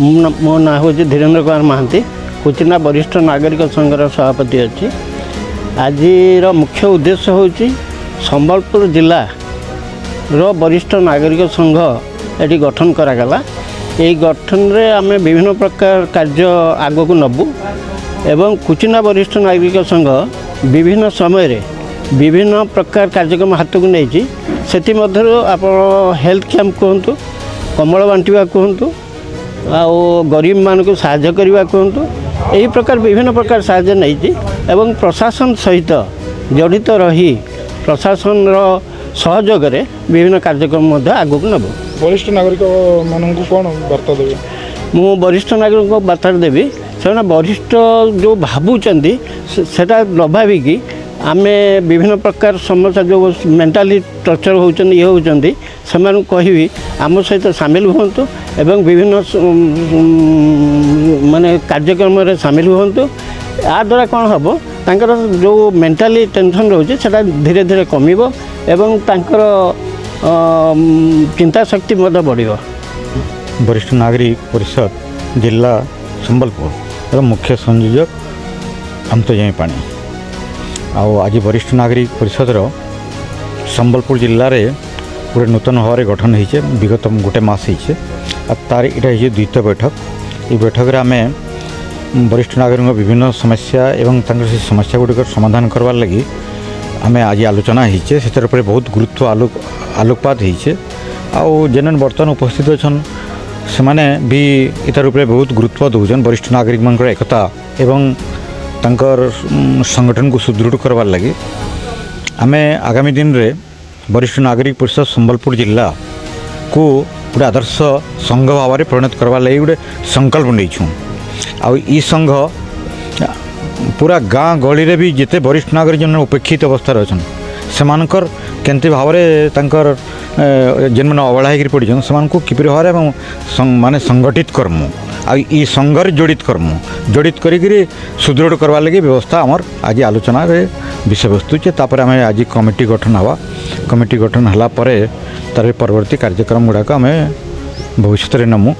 मो ना हूँ धीरेन्द्र कुमार महांती कुचिना वरिष्ठ नागरिक संघर सभापति अच्छी। आज मुख्य उद्देश्य हूँ संबलपुर जिला रो वरिष्ठ नागरिक संघ ये गठन करागला। यही गठन रे आमे विभिन्न प्रकार कार्य आग को नबू एवं कुचिना वरिष्ठ नागरिक संघ विभिन्न समय रे विभिन्न प्रकार कार्यक्रम हाथ को नहीं आप हेल्थ कैंप कहतु कमल बांटा कहतु आउ गरीब मान को साहाय्य करने कहतु यही प्रकार विभिन्न प्रकार साहाय्य नहीं एवं प्रशासन सहित जड़ित रही प्रशासन सहयोग रे विभिन्न कार्यक्रम आगक नब। वरिष्ठ नागरिक मानक कौन वार्ता देवे? मु वरिष्ठ नागरिक को वार्ता देवी से वरिष्ठ जो भावुंट से नभाविकी आमे विभिन्न प्रकार समस्या जो मेंटाली टर्चर होती ये होती से कहि आम सहित सामिल हूँ एवं विभिन्न माने कार्यक्रम रे सामिल हूँ। या द्वारा कौन हम तांकर जो मेंटाली टेंशन रोचे सेटा धीरे धीरे कमिबो एवं तांकर चिंता शक्ति मध्य बढ़िबो। वरिष्ठ नागरिक परिषद जिला संबलपुर मुख्य संयोजक अंतजय पाणी आज वरिष्ठ नागरिक परिषद संबलपुर जिले में गोटे नूतन भाव में गठन होइछे विगत गोटे मास होइछे तार इटा द्वितीय बैठक। ये बैठक रे आमे वरिष्ठ नागरिक विभिन्न समस्या एवं से समस्या गुड़िक समाधान करवार लगी आमे आज आलोचना होइछे से बहुत गुरुत्व आलोकपात होइछे आउ जेन बर्तमान उपस्थित अछन से माने भी इतार उपरे बहुत गुरुत्व दौन वरिष्ठ नागरिक मान एकता एवं तांकर संगठन को सुदृढ़ करवार लगी आमे आगामी दिन रे वरिष्ठ नागरिक परिषद संबलपुर जिला को गोटे आदर्श संघ भाव में परिणत करवार लगी गोटे संकल्प नहीं आउ ई संघ पूरा गाँ गली रे भी जिते वरिष्ठ नागरिक जन उपेक्षित अवस्था अच्छा सेमानकर केंति भाव तांकर जेन मैंने अवहेला होकर पड़न से किपरि भाव में माने संगठित करमु आई संघर जड़ित करमु जड़ित करी सुदृढ़ करवा लगी व्यवस्था आमर आज आलोचना रे विषय वस्तु तापर आम आज कमिटी गठन हवा कमिटी गठन हला परे तार परवर्ती कार्यक्रम गुड़ाक आम भविष्य में नमु।